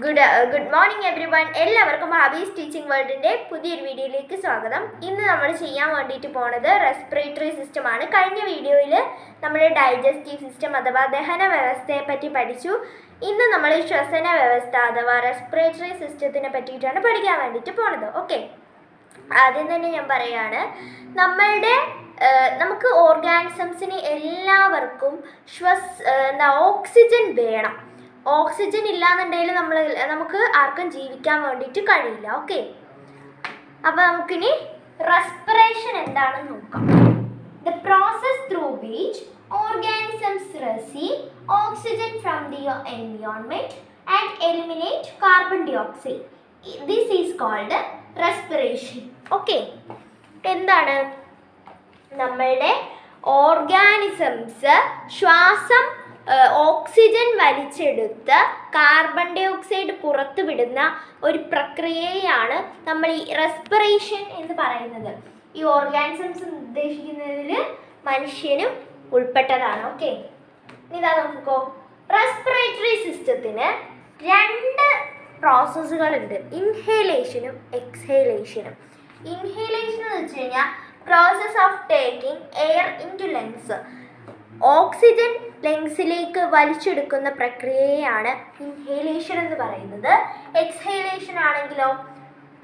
Good morning every one. എല്ലാവർക്കും ഹാബീസ് teaching വേൾഡിൻ്റെ പുതിയൊരു വീഡിയോയിലേക്ക് സ്വാഗതം. ഇന്ന് നമ്മൾ ചെയ്യാൻ വേണ്ടിയിട്ട് പോണത് റെസ്പിറേറ്ററി സിസ്റ്റമാണ്. കഴിഞ്ഞ വീഡിയോയിൽ നമ്മൾ ഡൈജസ്റ്റീവ് സിസ്റ്റം അഥവാ ദഹന വ്യവസ്ഥയെ പറ്റി പഠിച്ചു. ഇന്ന് നമ്മൾ ശ്വസന വ്യവസ്ഥ അഥവാ റെസ്പിറേറ്ററി സിസ്റ്റത്തിനെ പറ്റിയിട്ടാണ് പഠിക്കാൻ വേണ്ടിയിട്ട് പോണത്. ഓക്കെ, ആദ്യം തന്നെ ഞാൻ പറയുകയാണ്, നമുക്ക് ഓർഗാനിസംസിന് എല്ലാവർക്കും ഓക്സിജൻ വേണം. ഓക്സിജൻ ഇല്ലാന്നുണ്ടെങ്കിൽ നമുക്ക് ആർക്കും ജീവിക്കാൻ വേണ്ടിയിട്ട് കഴിയില്ല. ഓക്കെ, അപ്പോൾ നമുക്കിനി റെസ്പിറേഷൻ എന്താണെന്ന് നോക്കാം. The process through which organisms receive oxygen from the environment and eliminate carbon dioxide. This is called respiration. Okay, എന്താണ് നമ്മളുടെ ഓർഗാനിസംസ് ശ്വാസം ഓക്സിജൻ വലിച്ചെടുത്ത് കാർബൺ ഡൈ ഓക്സൈഡ് പുറത്തു വിടുന്ന ഒരു പ്രക്രിയയാണ് നമ്മൾ ഈ റെസ്പിറേഷൻ എന്ന് പറയുന്നത്. ഈ ഓർഗാനിസംസ് ഉദ്ദേശിക്കുന്നതിൽ മനുഷ്യനും ഉൾപ്പെട്ടതാണ്. ഓക്കെ, ഇതാ നോക്കിക്കോ, റെസ്പിറേറ്ററി സിസ്റ്റത്തിന് രണ്ട് പ്രോസസ്സുകളുണ്ട്, ഇൻഹേലേഷനും എക്സ്ഹേലേഷനും. ഇൻഹേലേഷൻ എന്ന് വെച്ച് കഴിഞ്ഞാൽ process of taking air into lungs, oxygen ലങ്സിലേക്ക് വലിച്ചെടുക്കുന്ന പ്രക്രിയയാണ് ഇൻഹേലേഷൻ എന്ന് പറയുന്നത്. എക്സ്ഹേലേഷൻ ആണെങ്കിലോ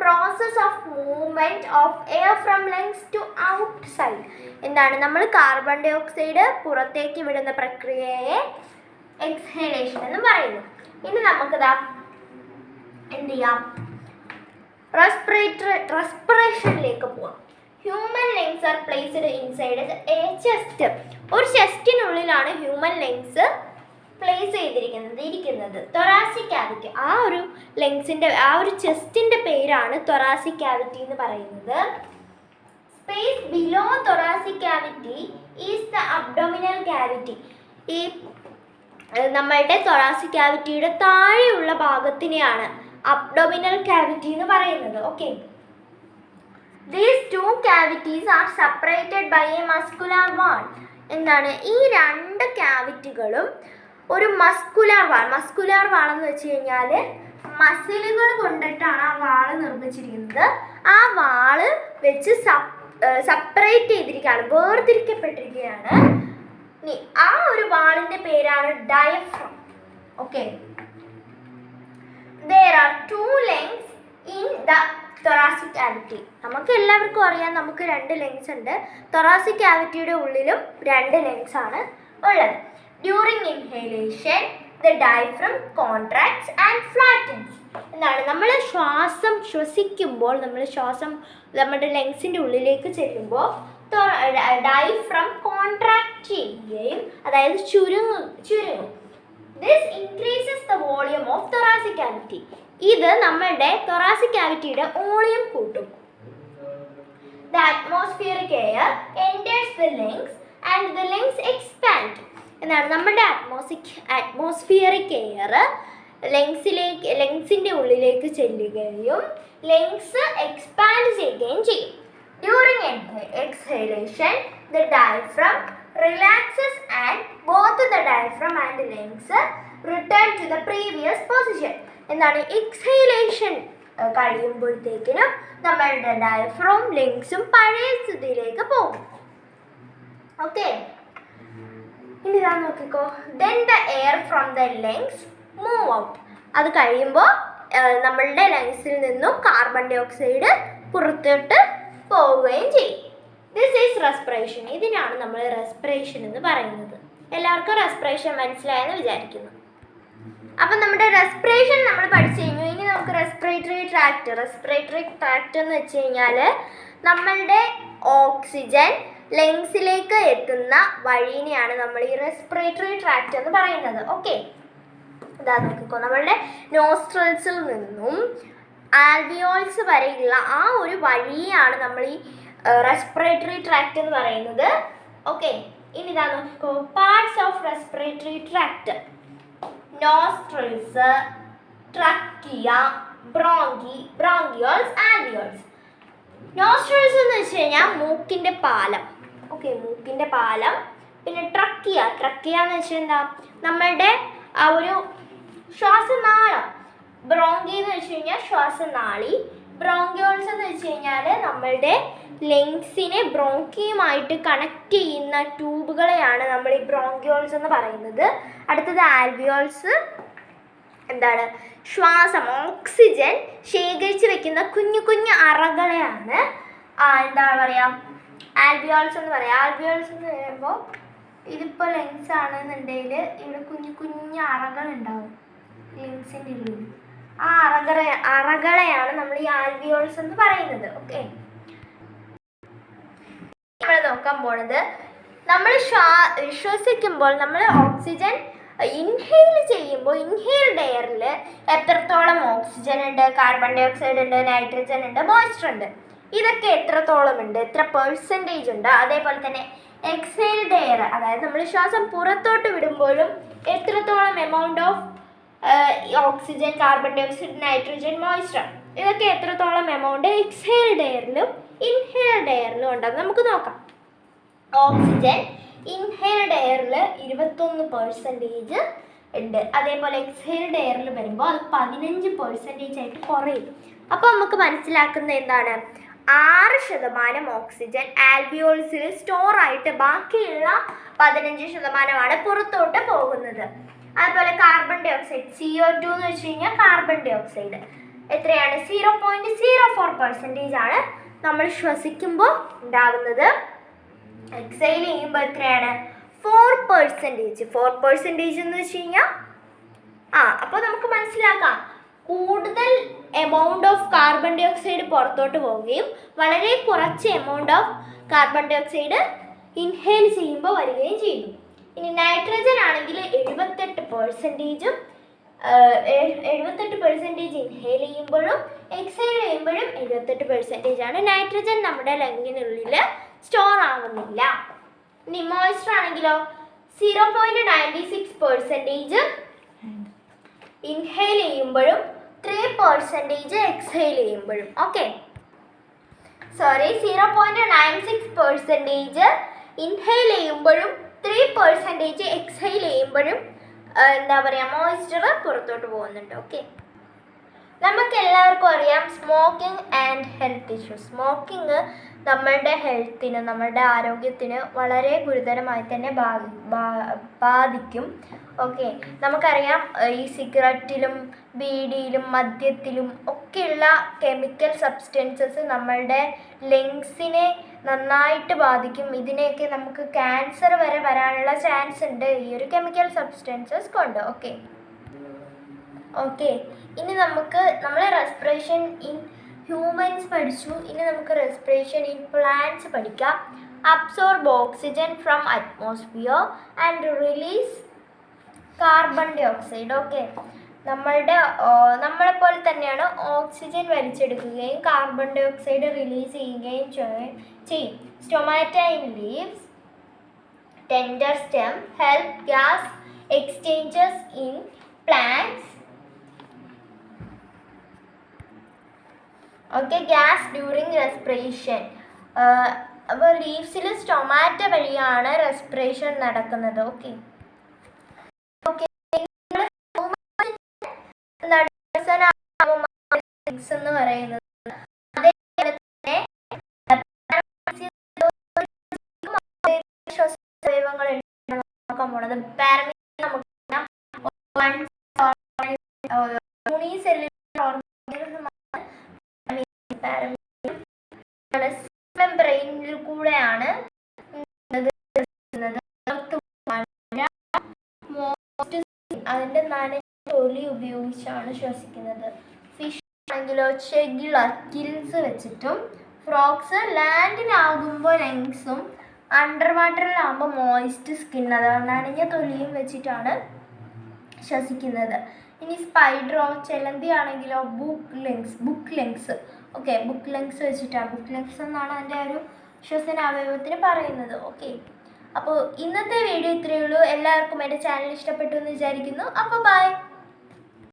process of movement of air from lungs to outside. എന്താണ്, നമ്മൾ കാർബൺ ഡൈ ഓക്സൈഡ് പുറത്തേക്ക് വിടുന്ന പ്രക്രിയയെ എക്സ്ഹേലേഷൻ എന്ന് പറയുന്നു. ഇനി നമുക്കിതാ എന്ത് ചെയ്യാം, റെസ്പിറേഷനിലേക്ക് പോവാം. Human lungs are placed inside A chest. ഒരു ചെസ്റ്റിനുള്ളിലാണ് ഹ്യൂമൻ ലങ്സ് പ്ലേസ് ഇരിക്കുന്നത്. തൊറാസിക് ക്യാവിറ്റി, ആ ഒരു ലങ്സിൻ്റെ ചെസ്റ്റിൻ്റെ പേരാണ് തൊറാസിക് ക്യാവിറ്റി എന്ന് പറയുന്നത്. Space below thoracic cavity is the abdominal cavity. ഈ നമ്മളുടെ തൊറാസിക് ക്യാവിറ്റിയുടെ താഴെയുള്ള ഭാഗത്തിനെയാണ് അബ്ഡോമിനൽ ക്യാവിറ്റി എന്ന് പറയുന്നത്. Okay, these two cavities are separated by a muscular wall. എന്താണ്, ഈ രണ്ട് ക്യാവിറ്റികളും ഒരു മസ്കുലാർ വാൾ എന്ന് വെച്ച് കഴിഞ്ഞാൽ മസിലുകൾ കൊണ്ടിട്ടാണ് ആ വാള് നിർമ്മിച്ചിരിക്കുന്നത്. ആ വാള് വെച്ച് സെപ്പറേറ്റ് ചെയ്തിരിക്കുകയാണ്, വേർതിരിക്കപ്പെട്ടിരിക്കുകയാണ്. ആ ഒരു വാളിൻ്റെ പേരാണ് diaphragm. Okay, there are two lungs in the thoracic cavity. നമുക്ക് എല്ലാവർക്കും അറിയാം, നമുക്ക് രണ്ട് ലങ്സ് ഉണ്ട്. തൊറാസിക് ക്യാവിറ്റിയുടെ ഉള്ളിലും രണ്ട് ലങ്സ് ആണ് ഉള്ളത്. During inhalation the diaphragm contracts and flattens. എന്താണ്, നമ്മൾ ശ്വസിക്കുമ്പോൾ നമ്മുടെ ലങ്സിൻ്റെ ഉള്ളിലേക്ക് ചെല്ലുമ്പോൾ ഡയഫ്രം കോൺട്രാക്ട് ചെയ്യുകയും, അതായത് ചുരുങ്ങും. This increases the volume of thoracic cavity. ഇത് നമ്മളുടെ thoracic cavityയുടെ വോളിയം കൂട്ടും. The atmospheric air enters the lungs and the lungs expand. എന്നാണ്, നമ്മുടെ അറ്റ്മോസ്ഫിയറിക് എയർ ലങ്സിൻ്റെ ഉള്ളിലേക്ക് ചെല്ലുകയും ലങ്സ് എക്സ്പാൻഡ് ചെയ്യുകയും ചെയ്യും. During exhalation, the diaphragm relaxes and both the diaphragm and lungs return to the previous position. എന്താണ്, എക്സ്ഹേലേഷൻ കഴിയുമ്പോഴത്തേക്കിനും നമ്മളുടെ diaphragm ലങ്സും പഴയ സ്ഥിതിയിലേക്ക് പോകും. ഓക്കെ, ഇനി ഇതാ നോക്കിക്കോ, then the air from the lungs move out. അത് കഴിയുമ്പോൾ നമ്മളുടെ ലങ്സിൽ നിന്നും കാർബൺ ഡൈ ഓക്സൈഡ് പുറത്തോട്ട് പോവുകയും ചെയ്യും. This is respiration. ഇതിനാണ് നമ്മൾ റെസ്പിറേഷൻ എന്ന് പറയുന്നത്. എല്ലാവർക്കും റെസ്പിറേഷൻ മനസ്സിലായെന്ന് വിചാരിക്കുന്നു. അപ്പം നമ്മുടെ റെസ്പിറേഷൻ നമ്മൾ പഠിച്ചു കഴിഞ്ഞു. ഇനി നമുക്ക് റെസ്പിറേറ്ററി ട്രാക്റ്റ് എന്ന് വെച്ച് കഴിഞ്ഞാൽ നമ്മളുടെ ഓക്സിജൻ ലങ്സിലേക്ക് എത്തുന്ന വഴീനെയാണ് നമ്മൾ ഈ റെസ്പിറേറ്ററി ട്രാക്റ്റ് എന്ന് പറയുന്നത്. ഓക്കെ, ഇതാ നോക്കിക്കോ, നമ്മളുടെ നോസ്ട്രൽസിൽ നിന്നും ആൽവിയോൾസ് വരെയുള്ള ആ ഒരു വഴിയാണ് നമ്മൾ ഈ റെസ്പിറേറ്ററി ട്രാക്റ്റ് എന്ന് പറയുന്നത്. ഓക്കെ, ഇനി ഇതാ നോക്കിക്കോ, parts of respiratory tract: nostrils, trachea, bronchioles, alveoles. Nostrils എന്ന് വെച്ച് കഴിഞ്ഞാൽ മൂക്കിൻ്റെ പാലം. ഓക്കെ, മൂക്കിൻ്റെ പാലം. പിന്നെ ട്രക്കിയ എന്ന് വെച്ചാൽ എന്താ, നമ്മളുടെ ആ ഒരു ശ്വാസനാളം. ബ്രോങ്കി എന്ന് വെച്ച് കഴിഞ്ഞാൽ ശ്വാസനാളി, ബ്രോങ്കിയോൾസ് എന്ന് വെച്ച് കഴിഞ്ഞാൽ നമ്മളുടെ ലങ്സിനെ ബ്രോങ്കിയുമായിട്ട് കണക്ട് ചെയ്യുന്ന ട്യൂബുകളെയാണ് നമ്മൾ ഈ ബ്രോങ്കിയോൾസ് എന്ന് പറയുന്നത്. അടുത്തത് ആൽവിയോൾസ്, എന്താണ്, ശ്വാസം ഓക്സിജൻ ശേഖരിച്ച് വെക്കുന്ന കുഞ്ഞു കുഞ്ഞു അറകളെയാണ് എന്താ പറയുക ആൽവിയോൾസ് എന്ന് പറയാം. ആൽവിയോൾസ് എന്ന് പറയുമ്പോൾ ഇതിപ്പോൾ ലെങ്സ് ആണെന്നുണ്ടെങ്കിൽ ഇവിടെ കുഞ്ഞു കുഞ്ഞു അറകളുണ്ടാവും ലെങ്സിൻ്റെ ഉള്ളിൽ. ആ അറകളെയാണ് നമ്മൾ ഈ ആൽവിയോൾസ് എന്ന് പറയുന്നത്. ഓക്കെ, നമ്മൾ നോക്കാൻ പോണത് നമ്മൾ ശ്വസിക്കുമ്പോൾ നമ്മൾ ഓക്സിജൻ ഇൻഹെയിൽ ചെയ്യുമ്പോൾ ഇൻഹെയിൽഡ് എയറിൽ എത്രത്തോളം ഓക്സിജൻ ഉണ്ട്, കാർബൺ ഡൈ ഓക്സൈഡ് ഉണ്ട്, നൈട്രജൻ ഉണ്ട്, മോയ്സ്ചർ ഉണ്ട്, ഇതൊക്കെ എത്രത്തോളം ഉണ്ട്, എത്ര പെർസെൻറ്റേജ് ഉണ്ട്. അതേപോലെ തന്നെ എക്സെയിൽഡ് എയർ, അതായത് നമ്മൾ ശ്വാസം പുറത്തോട്ട് വിടുമ്പോഴും എത്രത്തോളം amount of oxygen, carbon dioxide, nitrogen, moisture, ഇതൊക്കെ എത്രത്തോളം എമൗണ്ട് എക്സെയിൽഡ് എയറിലും ഇൻഹെയിൽഡ് എയറിലും ഉണ്ടെന്ന് നമുക്ക് നോക്കാം. ഓക്സിജൻ ഇൻഹെയിൽഡ് എയറിൽ 21% ഉണ്ട്. അതേപോലെ എക്സെയിൽഡ് എയറിൽ വരുമ്പോൾ അത് 15% ആയിട്ട് കുറയും. അപ്പോൾ നമുക്ക് മനസ്സിലാക്കുന്നത് എന്താണ്, 6% ഓക്സിജൻ ആൽവിയോൾസിൽ സ്റ്റോർ ആയിട്ട് ബാക്കിയുള്ള 15% പുറത്തോട്ട് പോകുന്നത്. അതുപോലെ കാർബൺ ഡൈ ഓക്സൈഡ് CO2 എന്ന് വെച്ച് കഴിഞ്ഞാൽ കാർബൺ ഡൈ ഓക്സൈഡ് എത്രയാണ്, 0.04% ആണ് നമ്മൾ ശ്വസിക്കുമ്പോൾ ഉണ്ടാകുന്നത്. എക്സൈൽ ചെയ്യുമ്പോൾ എത്രയാണ്, 4%. 4% എന്ന് വെച്ച് കഴിഞ്ഞാൽ അപ്പോൾ നമുക്ക് മനസ്സിലാക്കാം കൂടുതൽ amount of carbon dioxide പുറത്തോട്ട് പോവുകയും വളരെ കുറച്ച് amount of carbon dioxide inhale ചെയ്യുമ്പോൾ വരികയും ചെയ്യുന്നു. ഇനി നൈട്രജൻ ആണെങ്കിൽ 78%, 78% ഇൻഹെയിൽ ചെയ്യുമ്പോഴും എക്സെയിൽ ചെയ്യുമ്പോഴും 78% ആണ്. നൈട്രജൻ നമ്മുടെ ലങ്ങിനുള്ളിൽ സ്റ്റോർ ആവുന്നില്ല. ഇനി മോയ്സ്ചർ ആണെങ്കിലോ 0.96% ഇൻഹെയിൽ ചെയ്യുമ്പോഴും 3% എക്സെയിൽ ചെയ്യുമ്പോഴും. ഓക്കെ, 0.96% ഇൻഹെയിൽ ചെയ്യുമ്പോഴും 3% എക്സെയിൽ ചെയ്യുമ്പോഴും എന്താ പറയുക മോയ്സ്ചർ പുറത്തോട്ട് പോകുന്നുണ്ട്. ഓക്കെ, നമുക്ക് എല്ലാവർക്കും അറിയാം smoking and health issues. Smoking നമ്മളുടെ ഹെൽത്തിന്, നമ്മളുടെ ആരോഗ്യത്തിന് വളരെ ഗുരുതരമായി തന്നെ ബാധിക്കും. ഓക്കെ, നമുക്കറിയാം ഈ സിഗരറ്റിലും ബീഡിയിലും മദ്യത്തിലും ഒക്കെയുള്ള കെമിക്കൽ സബ്സ്റ്റൻസസ് നമ്മളുടെ ലങ്സിനെ നന്നായിട്ട് ബാധിക്കും. ഇതിനെയൊക്കെ നമുക്ക് ക്യാൻസർ വരെ വരാനുള്ള ചാൻസ് ഉണ്ട് ഈ ഒരു കെമിക്കൽ സബ്സ്റ്റൻസസ് കൊണ്ട്. ഓക്കെ, ഇനി നമ്മൾ റെസ്പിറേഷൻ ഇൻ ഹ്യൂമൻസ് പഠിച്ചു. ഇനി നമുക്ക് റെസ്പിറേഷൻ ഇൻ പ്ലാന്റ്സ് പഠിക്കാം. Absorb oxygen from atmosphere and release carbon dioxide. Okay, നമ്മളെപ്പോലെ തന്നെയാണ് ഓക്സിജൻ വലിച്ചെടുക്കുകയും കാർബൺ ഡൈ ഓക്സൈഡ് റിലീസ് ചെയ്യുകയും ചെയ്യും. Stomata in leaves, tender stem help gas exchanges in plants. Okay, gas during respiration. അപ്പോൾ ലീവ്സിൽ stomata വഴിയാണ് respiration നടക്കുന്നത്. Okay, എന്ന് പറയുന്നത് അതേപോലെ തന്നെ നോക്കാൻ പോണത് ബ്രെയിനിൽ കൂടെയാണ് അതിന്റെ നനഞ്ഞ തൊലി ഉപയോഗിച്ചാണ് ശ്വസിക്കുന്നത്. ഫിഷ് ആണെങ്കിലോ ഗിൽസ് വെച്ചിട്ടും, ഫ്രോക്സ് ലാൻഡിലാകുമ്പോൾ ലങ്സും, അണ്ടർ വാട്ടറിലാകുമ്പോൾ മോയിസ്റ്റ് സ്കിൻ, അതാണ് നനഞ്ഞ തൊലിയും വെച്ചിട്ടാണ് ശ്വസിക്കുന്നത്. ഇനി സ്പൈഡറോ ചെലന്തി ആണെങ്കിലോ book lengths. Okay, book lengths വെച്ചിട്ടാണ്, ബുക്ക് ലെങ്സ് എന്നാണ് അതിൻ്റെ ഒരു ശ്വസന അവയവത്തിന് പറയുന്നത്. ഓക്കെ, അപ്പോൾ ഇന്നത്തെ വീഡിയോ ഇത്രയേ ഉള്ളൂ. എല്ലാവർക്കും എൻ്റെ ചാനൽ ഇഷ്ടപ്പെട്ടു എന്ന് വിചാരിക്കുന്നു. അപ്പോൾ ബൈ.